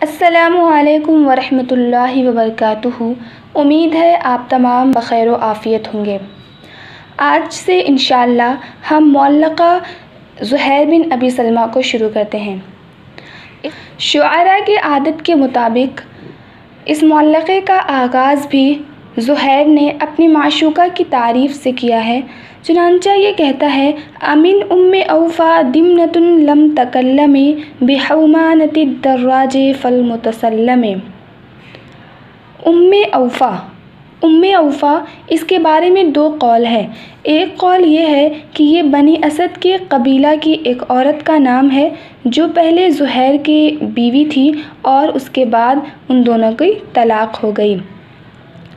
अस्सलामुअलैकुम वरहमतुल्लाहि वबरकातुहू। उम्मीद है आप तमाम बख़ैर व आफ़ियत होंगे। आज से इंशाअल्लाह हम मुअल्लक़ा ज़ुहैर बिन अबी सलमा को शुरू करते हैं। शुआरा की आदत के मुताबिक इस मुअल्लक़े का आगाज़ भी ज़ुहैर ने अपनी माशूक़ा की तारीफ़ से किया है। चुनांचा ये कहता है, अमिन उम्मे औफ़ा दिमनतुन लम तकल्लमे बिहौमानति दर्राजे फल मुतसल्लमे। उम्मे औफ़ा इसके बारे में दो कौल है। एक कौल ये है कि ये बनी असद के कबीला की एक औरत का नाम है जो पहले ज़ुहैर की बीवी थी और उसके बाद उन दोनों की तलाक़ हो गई।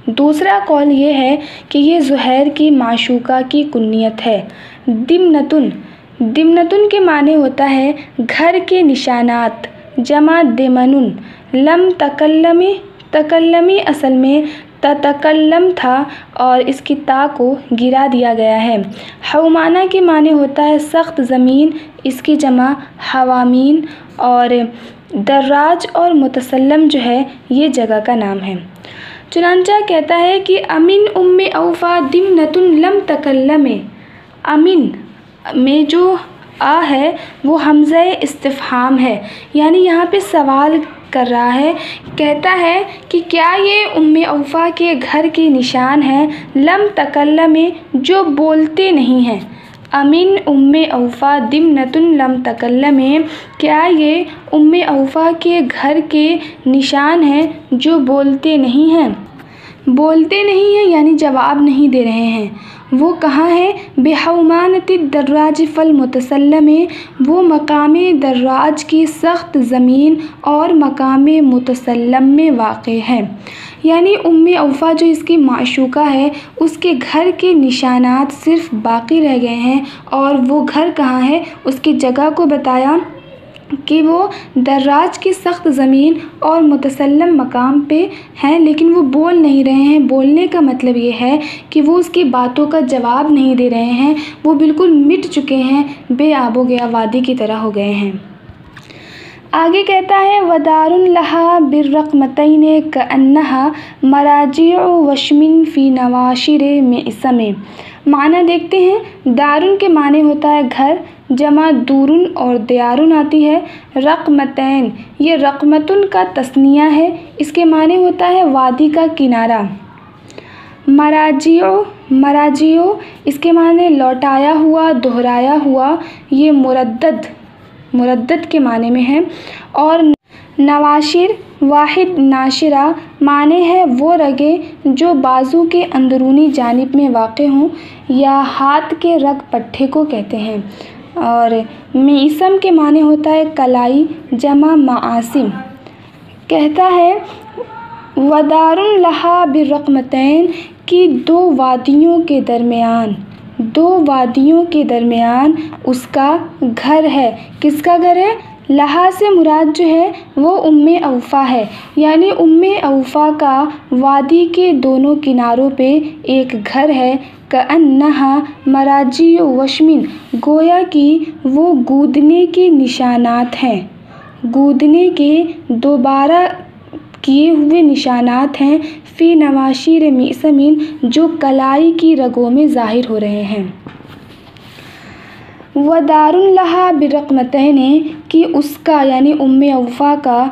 दूसरा कौल ये है कि ये ज़ुहैर की माशूक़ा की कुन्नियत है। दिमनतुन के माने होता है घर के निशानात, जमा दिमनुन। लम तकल्लमी असल में ततकल्लम था और इसकी ता को गिरा दिया गया है। हौमाना के माने होता है सख्त ज़मीन, इसकी जमा हवामीन। और दर्राज और मुतसल्लम जो है ये जगह का नाम है। चुनांचा कहता है कि अमिन उम्मे औफ़ा दिमनतुन लम तकल्लमे। अमिन में जो आ है वो हमज़े इस्तिफ़हाम है, यानी यहाँ पे सवाल कर रहा है। कहता है कि क्या ये उम्मे औफ़ा के घर के निशान हैं, लम तकल्लमे जो बोलते नहीं हैं। अमिन उम्मे औफ़ा दिमनतुन लम तकल्लमे, क्या ये उम्मे औफ़ा के घर के निशान हैं जो बोलते नहीं हैं। बोलते नहीं हैं यानी जवाब नहीं दे रहे हैं। वो कहाँ है? बेहौमानति दर्राज फल मुतसल्लमे, वो मकामे दर्राज की सख्त ज़मीन और मकामे मुतसल्लम में वाक़े है। यानी उम्मे औफ़ा जो इसकी माशूक़ा है उसके घर के निशानात सिर्फ़ बाक़ी रह गए हैं। और वो घर कहाँ है उसकी जगह को बताया कि वो दर्राज की सख्त ज़मीन और मुतसल्लम मकाम पे हैं, लेकिन वो बोल नहीं रहे हैं। बोलने का मतलब ये है कि वो उसकी बातों का जवाब नहीं दे रहे हैं, वो बिल्कुल मिट चुके हैं, बेआबो गया वादी की तरह हो गए हैं। आगे कहता है, वदारुन लहा बिर्रक़मतैने कअन्नहा मराजिउ वशमिन फ़ी नवाशिरे मिअसमे। माना देखते हैं। दारुन के माने होता है घर, जमा दूरुन और दयारुन आती है। रक़मतैन ये रक़मतुन का तस्निया है, इसके माने होता है वादी का किनारा। मराजिओ इसके माने लौटाया हुआ, दोहराया हुआ, ये मुरद्दद के माने में है। और नवाशिर वाहिद नाशिरा माने है वो रगें जो बाजू के अंदरूनी जानिब में वाक़े हों या हाथ के रग पट्टे को कहते हैं। और मीसम के माने होता है कलाई, जमा माआसिम। कहता है, वदारुन लहा बिर्रक़मतैन की दो वादियों के दरमियान उसका घर है। किसका घर है? लहा से मुराद जो है वो उम्मे औफ़ा है, यानी उम्मे औफ़ा का वादी के दोनों किनारों पे एक घर है। कअन्नहा मराजिउ वशमिन गोया कि वो गूदने के निशानात हैं, गूदने के दोबारा किए हुए निशानात हैं। फ़ी नवाशिर मिअसमिन जो कलाई की रगों में ज़ाहिर हो रहे हैं। वदारुन लहा बिर्रक़मतैने कि उसका यानी उम्मे औफ़ा का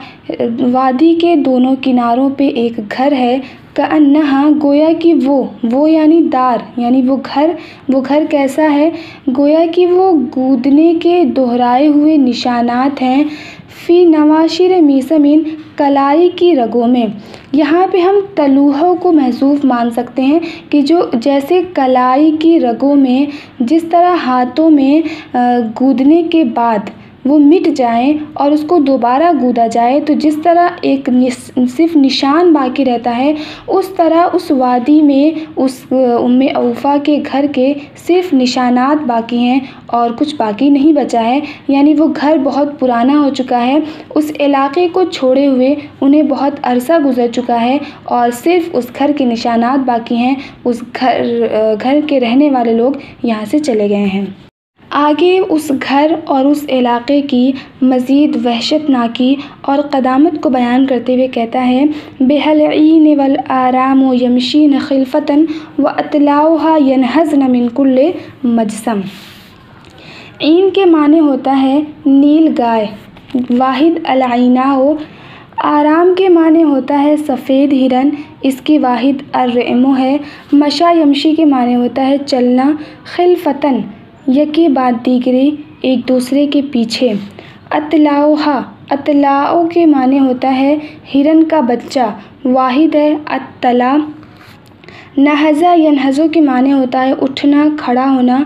वादी के दोनों किनारों पे एक घर है। कअन्नहा गोया कि वो यानी दार यानी वो घर कैसा है? गोया कि वो गूदने के दोहराए हुए निशानात हैं। फ़ी नवाशिर मिअसमिन कलाई की रगों में। यहाँ पे हम तलूहों को महसूस मान सकते हैं कि जो जैसे कलाई की रगों में जिस तरह हाथों में गूदने के बाद वो मिट जाएं और उसको दोबारा गूदा जाए, तो जिस तरह एक सिर्फ निशान बाकी रहता है, उस तरह उस वादी में उस उम्मे औफ़ा के घर के सिर्फ निशानात बाकी हैं और कुछ बाकी नहीं बचा है। यानी वो घर बहुत पुराना हो चुका है, उस इलाके को छोड़े हुए उन्हें बहुत अरसा गुज़र चुका है और सिर्फ उस घर के निशानात बाकी हैं। उस घर के रहने वाले लोग यहाँ से चले गए हैं। आगे उस घर और उस इलाक़े की मज़ीद वहशतनाकी और क़दामत को बयान करते हुए कहता है, बेहलईन वल आराम यमशीन खिलफ़तन व अतलाउहा यनहज़न मिन कुल्ले मजसम। ईन के माने होता है नील गाय, वाहिद अलआइनाओ। आराम के माने होता है सफ़ेद हिरन, इसकी वाहिद अर्रएमो है। मशा यमशी के माने होता है चलना, खिलफ़तन यके बाद दीगरे एक दूसरे के पीछे। अतलाउहा, अतलाओ के माने होता है हिरन का बच्चा, वाहिद है अतला। नहज़ा यनहज़ो के माने होता है उठना, खड़ा होना।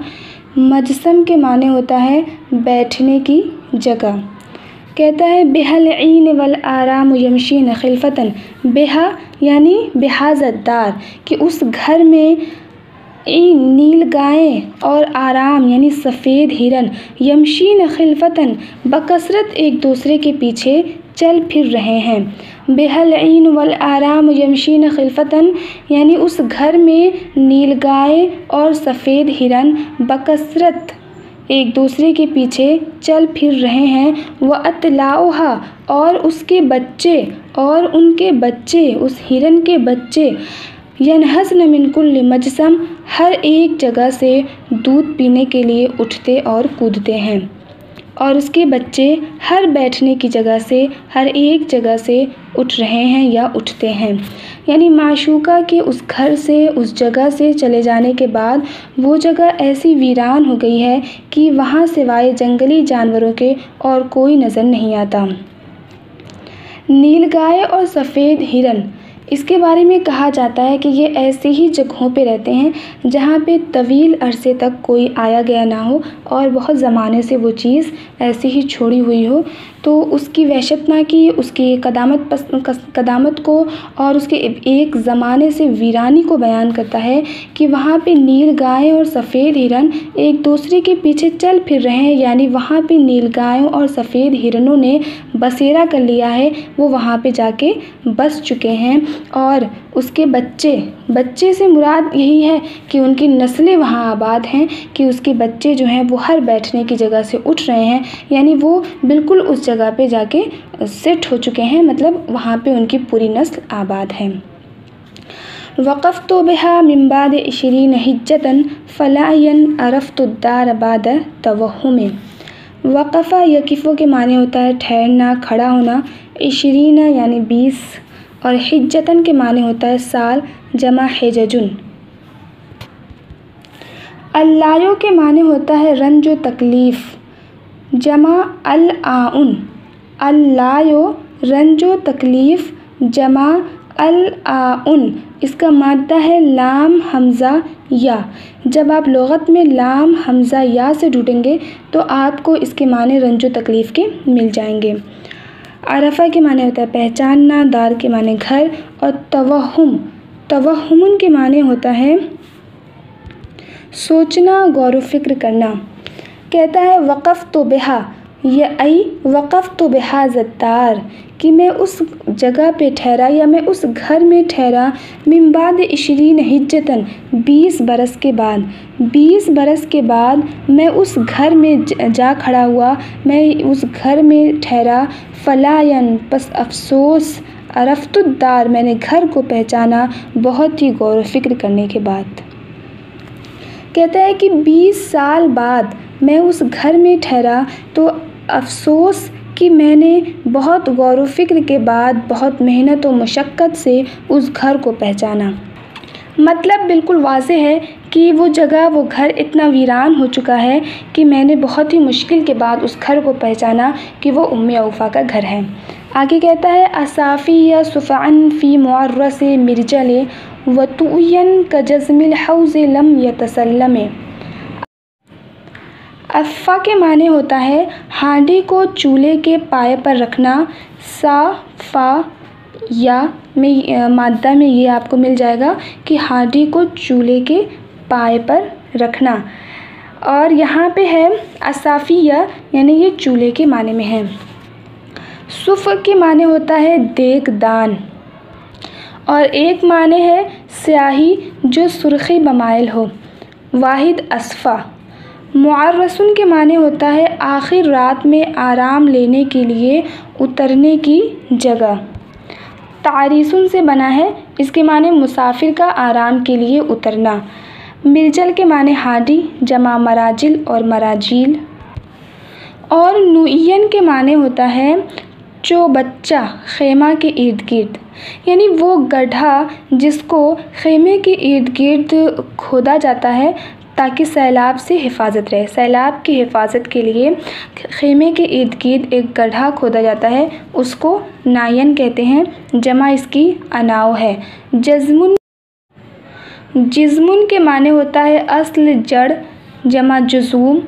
मजसम के माने होता है बैठने की जगह। कहता है बेहलईन वल आराम यमशीन खिलफ़तन। बेहा यानी बेहाज़तदार, कि उस घर में नील गायें और आराम यानी सफ़ेद हिरन, यमशीन खिलफ़तन बकसरत एक दूसरे के पीछे चल फिर रहे हैं। बेहलईन वल आराम यमशीन खिलफ़तन यानी उस घर में नील गाय और सफ़ेद हिरन बकसरत एक दूसरे के पीछे चल फिर रहे हैं। व अतलाउहा और उसके बच्चे और उनके बच्चे, उस हिरन के बच्चे, यनहज़न मिन कुल्ली मजसम हर एक जगह से दूध पीने के लिए उठते और कूदते हैं। और उसके बच्चे हर बैठने की जगह से, हर एक जगह से उठ रहे हैं या उठते हैं। यानी माशूका के उस घर से, उस जगह से चले जाने के बाद वो जगह ऐसी वीरान हो गई है कि वहाँ सिवाय जंगली जानवरों के और कोई नज़र नहीं आता। नीलगाय और सफ़ेद हिरन, इसके बारे में कहा जाता है कि ये ऐसी ही जगहों पे रहते हैं जहाँ पे तवील अरसे तक कोई आया गया ना हो और बहुत ज़माने से वो चीज़ ऐसी ही छोड़ी हुई हो। तो उसकी वहशतनाकी, उसकी कदामत को और उसके एक ज़माने से वीरानी को बयान करता है कि वहाँ पे नील गायें और सफ़ेद हिरन एक दूसरे के पीछे चल फिर रहे हैं। यानी वहाँ पे नील गायों और सफ़ेद हिरनों ने बसेरा कर लिया है, वो वहाँ पे जाके बस चुके हैं। और उसके बच्चे से मुराद यही है कि उनकी नस्लें वहाँ आबाद हैं, कि उसके बच्चे जो हैं वो हर बैठने की जगह से उठ रहे हैं। यानी वो बिल्कुल उस जगह पे जाके सेट हो चुके हैं, मतलब वहाँ पे उनकी पूरी नस्ल आबाद है। वक़फ़्तु बिहा मिन बाद 20 हिज्जतन फ़लायन अरफ़्तुद्दार बाद तवहुमे। वक़फ़ा यकिफ़ो के माने होता है ठहरना, खड़ा होना। 20 यानी 20 और हिज्जतन के माने होता है साल, जमा हिजजुन। अल्लायो के माने होता है रंज व तकलीफ़, जमा अल आउन। अल्लायो रंज व तकलीफ़, जमा अल आउन। इसका मादा है लाम हमज़ा या। जब आप लुग़त में लाम हमज़ा या से ढूंढेंगे तो आपको इसके माने रंज व तकलीफ़ के मिल जाएंगे। अरफ़ा के माने होता है पहचानना, दार के माने घर, और तवहुमुन के माने होता है सोचना, गौर व फिक्र करना। कहता है वक़फ़्तु बिहा, ये आई वक़फ़्तु बिहाज़द्दार, कि मैं उस जगह पे ठहरा या मैं उस घर में ठहरा। मिन बाद 20 हिज्जतन 20 बरस के बाद, 20 बरस के बाद मैं उस घर में जा खड़ा हुआ, मैं उस घर में ठहरा। फ़लायन बस अफ़सोस, अरफ़्तुद्दार मैंने घर को पहचाना बहुत ही गौर व फिक्र करने के बाद। कहता है कि 20 साल बाद मैं उस घर में ठहरा तो अफ़सोस कि मैंने बहुत गौर व फिक्र के बाद, बहुत मेहनत व मशक्क़त से उस घर को पहचाना। मतलब बिल्कुल वाज़ेह है कि वो जगह, वो घर इतना वीरान हो चुका है कि मैंने बहुत ही मुश्किल के बाद उस घर को पहचाना कि वो उम्मे औफ़ा का घर है। आगे कहता है असाफ़िया सुफ़अन फ़ी मुअर्रस मिरजले व तुयन का जज़मिल हौज़ लम यतसल्लमे। अफ़ा के माने होता है हांडी को चूल्हे के पाए पर रखना। सा फ़ा या में मादा में ये आपको मिल जाएगा कि हांडी को चूल्हे के पाए पर रखना। और यहाँ पे है असाफ़िया, यानी ये चूल्हे के माने में है। सुफ़ के माने होता है देगदान, और एक माने है स्याही जो सुर्ख़ी बमाइल हो। वाहिद अस्फ़ा। मुअर्रसुन के माने होता है आखिर रात में आराम लेने के लिए उतरने की जगह। तारीसुन से बना है, इसके माने मुसाफिर का आराम के लिए उतरना। मिर्जल के माने हाडी, जमा मराजिल और मराजील। और नुयन के माने होता है चौबच्चा, खेमा के इर्द गिर्द, यानी वो गड्ढा जिसको खेमे के इर्द गिर्द खोदा जाता है ताकि सैलाब से हिफाजत रहे। सैलाब की हिफाजत के लिए खेमे के इर्द गिर्द एक गड्ढा खोदा जाता है, उसको नायन कहते हैं, जमा इसकी अनाव है। जिज़्मुन के माने होता है असल, जड़, जमा जुज़ूम।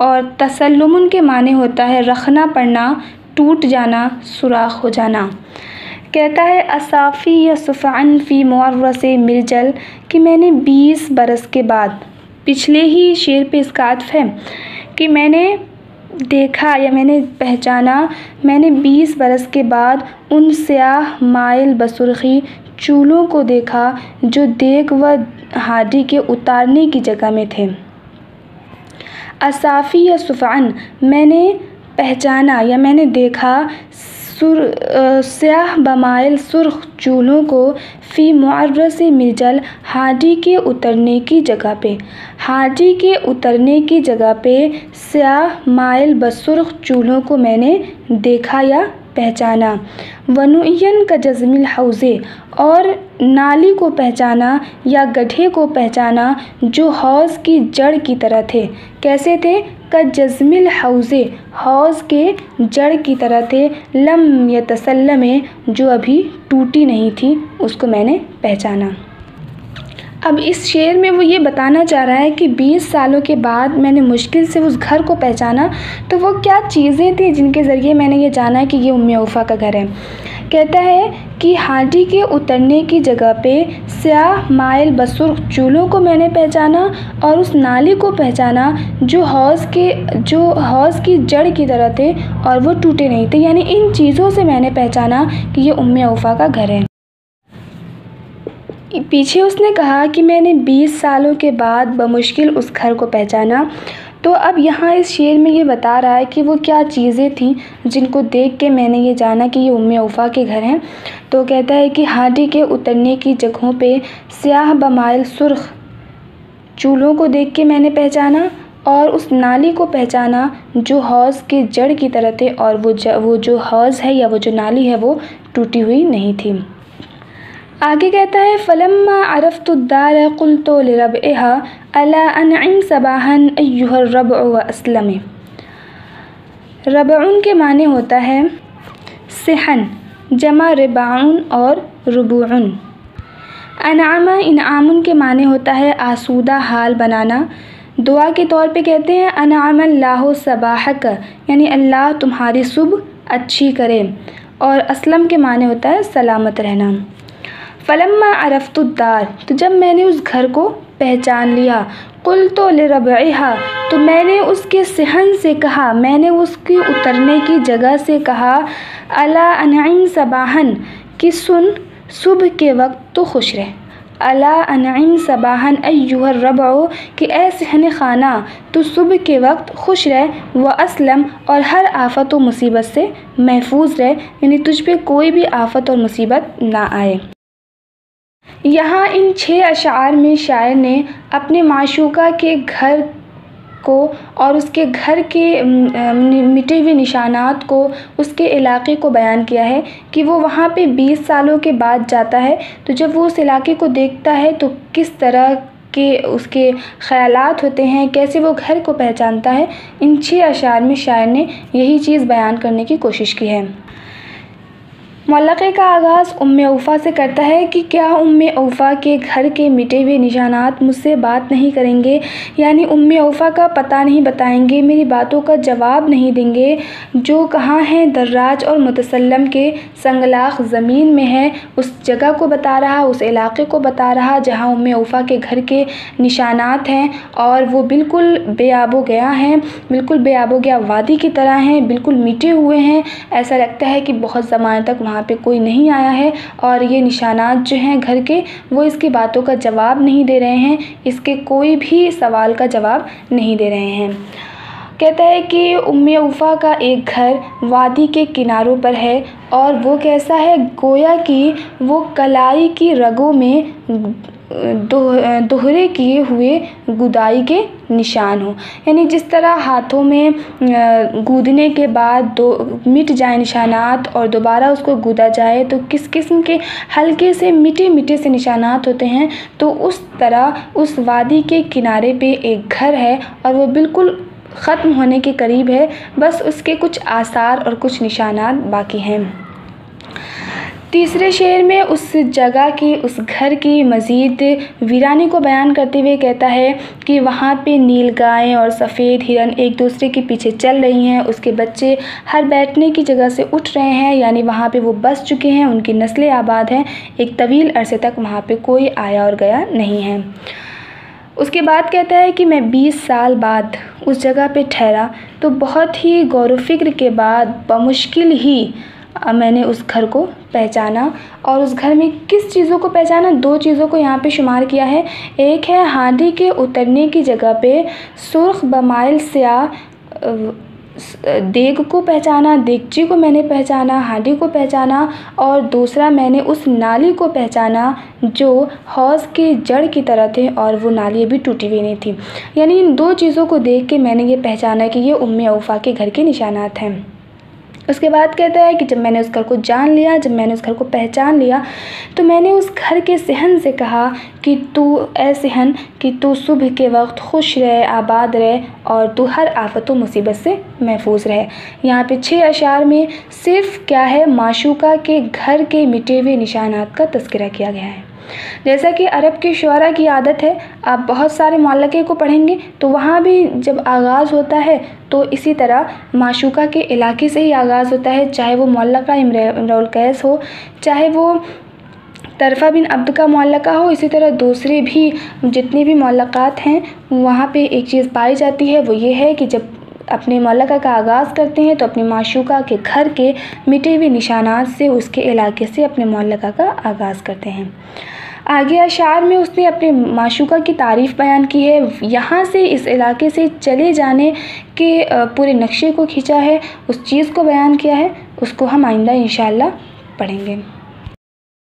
और तसल्लुमुन के माने होता है रखना पड़ना, टूट जाना, सुराख हो जाना। कहता है असाफ़ी या सुफ़ान फ़ी मुअर्रस मिर्जल, कि मैंने 20 बरस के बाद, पिछले ही शेर पे इसका आत्फ़ है कि मैंने देखा या मैंने पहचाना, मैंने 20 बरस के बाद उन स्याह माइल बसुर्ख़ी चूलों को देखा जो देग व हाडी के उतारने की जगह में थे। असाफ़ी या सुफ़ान, मैंने पहचाना या मैंने देखा स्याह बमाइल सुर्ख चूल्हों को फ़ी मुअर्रस मिर्जल, हाडी के उतरने की जगह पे। हाडी के उतरने की जगह पे स्याह माइल बसुर्ख चूल्हों को मैंने देखा या पहचाना। वनुयन का जज़मिल हौज़े, और नाली को पहचाना या गड्ढे को पहचाना जो हौज़ की जड़ की तरह थे। कैसे थे? का जज़मिल हौज़े, हौज़ के जड़ की तरह थे। लम यतसल्लमे, जो अभी टूटी नहीं थी, उसको मैंने पहचाना। अब इस शेर में वो ये बताना चाह रहा है कि 20 सालों के बाद मैंने मुश्किल से उस घर को पहचाना, तो वो क्या चीज़ें थी जिनके ज़रिए मैंने ये जाना कि ये उम्मे औफ़ा का घर है। कहता है कि हाडी के उतरने की जगह पे स्याह माइल बसुर्ख चूल्हों को मैंने पहचाना और उस नाली को पहचाना जो हौज़ की जड़ की तरह थे और वो टूटे नहीं थे। यानी इन चीज़ों से मैंने पहचाना कि ये उम्मे औफ़ा का घर है। पीछे उसने कहा कि मैंने 20 सालों के बाद बमुश्किल उस घर को पहचाना। तो अब यहाँ इस शेर में ये बता रहा है कि वो क्या चीज़ें थीं जिनको देख के मैंने ये जाना कि ये उम्मे औफ़ा के घर हैं। तो कहता है कि हाडी के उतरने की जगहों पे स्याह बमाइल सुर्ख चूल्हों को देख के मैंने पहचाना और उस नाली को पहचाना जो हौज़ के जड़ की तरह थे और वो जो हौज़ है या वो जो नाली है वो टूटी हुई नहीं थी। आगे कहता है फ़लम्मा अरफ़्तुद्दार क़ुल्तु लिरब्इहा अला अनइम सबाहन अय्युहर रब्अ व अस्लमे। रब्उन के माने होता है सेहन, जमा रिबाउन और रुबुउन। अनआमा इनआमुन के माने होता है आसूदा हाल बनाना। दुआ के तौर पे कहते हैं अनअमल्लाहु सबाहक, यानी अल्लाह तुम्हारी सुबह अच्छी करे। और असलम के माने होता है सलामत रहना। फ़लम्मा अरफ़्तुद्दार, तो जब मैंने उस घर को पहचान लिया, क़ुल्तु लिरब्इहा, तो मैंने उसके सेहन से कहा, मैंने उसकी उतरने की जगह से कहा, अला अनइम सबाहन, कि सुन सुबह के वक्त तो खुश रह। अला अनइम सबाहन अय्युहर रब्अ, कि ऐ सहन खाना तो सुबह के वक्त खुश रह। व असलम, और हर आफत व मुसीबत से महफूज रह, यानी तुझ पे कोई भी आफत और मुसीबत ना आए। यहाँ इन 6 अशार में शायर ने अपने माशूका के घर को और उसके घर के मिटे हुए निशानात को, उसके इलाके को बयान किया है कि वो वहाँ पे 20 सालों के बाद जाता है, तो जब वो उस इलाके को देखता है तो किस तरह के उसके ख़यालात होते हैं, कैसे वो घर को पहचानता है। इन 6 अशार में शायर ने यही चीज़ बयान करने की कोशिश की है। मुअल्लक़े का आगाज़ उम्मे औफ़ा से करता है कि क्या उम्मे औफ़ा के घर के मिटे हुए निशानात मुझसे बात नहीं करेंगे, यानी उम्मे औफ़ा का पता नहीं बताएंगे, मेरी बातों का जवाब नहीं देंगे। जो कहाँ हैं दर्राज और मुतसल्लम के संगलाख ज़मीन में है, उस जगह को बता रहा, उस इलाक़े को बता रहा जहाँ उम्मे औफ़ा के घर के निशानात हैं और वो बिल्कुल बेआबो गया हैं, बिल्कुल बेआबो गया वादी की तरह हैं, बिल्कुल मिटे हुए हैं। ऐसा लगता है कि बहुत ज़माने तक वहाँ वहाँ पे कोई नहीं आया है और ये निशानात जो हैं घर के वो इसकी बातों का जवाब नहीं दे रहे हैं, इसके कोई भी सवाल का जवाब नहीं दे रहे हैं। कहता है कि उम्मे उफ़ा का एक घर वादी के किनारों पर है और वो कैसा है, गोया कि वो कलाई की रगों में दोहरे किए हुए गुदाई के निशान हो। यानी जिस तरह हाथों में गूदने के बाद मिट जाए निशानात और दोबारा उसको गूदा जाए तो किस किस्म के हल्के से मिटे से निशानात होते हैं, तो उस तरह उस वादी के किनारे पे एक घर है और वो बिल्कुल ख़त्म होने के करीब है, बस उसके कुछ आसार और कुछ निशानात बाकी हैं। तीसरे शेर में उस जगह की, उस घर की मज़ीद वीरानी को बयान करते हुए कहता है कि वहाँ पे नील गायें और सफ़ेद हिरन एक दूसरे के पीछे चल रही हैं, उसके बच्चे हर बैठने की जगह से उठ रहे हैं, यानी वहाँ पे वो बस चुके हैं, उनकी नस्लें आबाद हैं, एक तवील अरसे तक वहाँ पे कोई आया और गया नहीं है। उसके बाद कहता है कि मैं 20 साल बाद उस जगह पे ठहरा तो बहुत ही गौर व फिक्र के बाद बमुश्किल ही मैंने उस घर को पहचाना। और उस घर में किस चीज़ों को पहचाना, 2 चीज़ों को यहाँ पे शुमार किया है। एक है हांडी के उतरने की जगह पे सुर्ख बमाइल स्याह देग को पहचाना, देगची को मैंने पहचाना, हांडी को पहचाना, और दूसरा मैंने उस नाली को पहचाना जो हौज़ के जड़ की तरह थे और वो नाली भी टूटी हुई नहीं थी। यानी इन 2 चीज़ों को देख के मैंने ये पहचाना कि ये उम्मे औफ़ा के घर के निशानात हैं। उसके बाद कहता है कि जब मैंने उस घर को जान लिया, जब मैंने उस घर को पहचान लिया, तो मैंने उस घर के सहन से कहा कि तू ए सहन कि तू सुबह के वक्त खुश रहे, आबाद रहे और तू हर आफत व मुसीबत से महफूज रहे। यहाँ पे 6 अशार में सिर्फ़ क्या है, माशूका के घर के मिटे हुए निशानात का तज़किरा किया गया है। जैसा कि अरब के शुअरा की आदत है, आप बहुत सारे मुअल्लक़े को पढ़ेंगे तो वहाँ भी जब आगाज़ होता है तो इसी तरह माशूका के इलाके से ही आगाज़ होता है, चाहे वो मुअल्लक़ा इम्रुल कैस हो, चाहे वो तरफ़ा बिन अब्द का मुअल्लक़ा हो। इसी तरह दूसरे भी जितने भी मुअल्लक़ात हैं वहाँ पे एक चीज़ पाई जाती है, वो ये है कि जब अपने मुअल्लक़ा का आगाज़ करते हैं तो अपने माशूका के घर के मिटे हुए निशानात से, उसके इलाके से अपने मुअल्लक़ा का आगाज़ करते हैं। आगे अशार में उसने अपने माशूका की तारीफ़ बयान की है, यहाँ से इस इलाके से चले जाने के पूरे नक्शे को खींचा है, उस चीज़ को बयान किया है, उसको हम आइंदा इंशाअल्लाह पढ़ेंगे।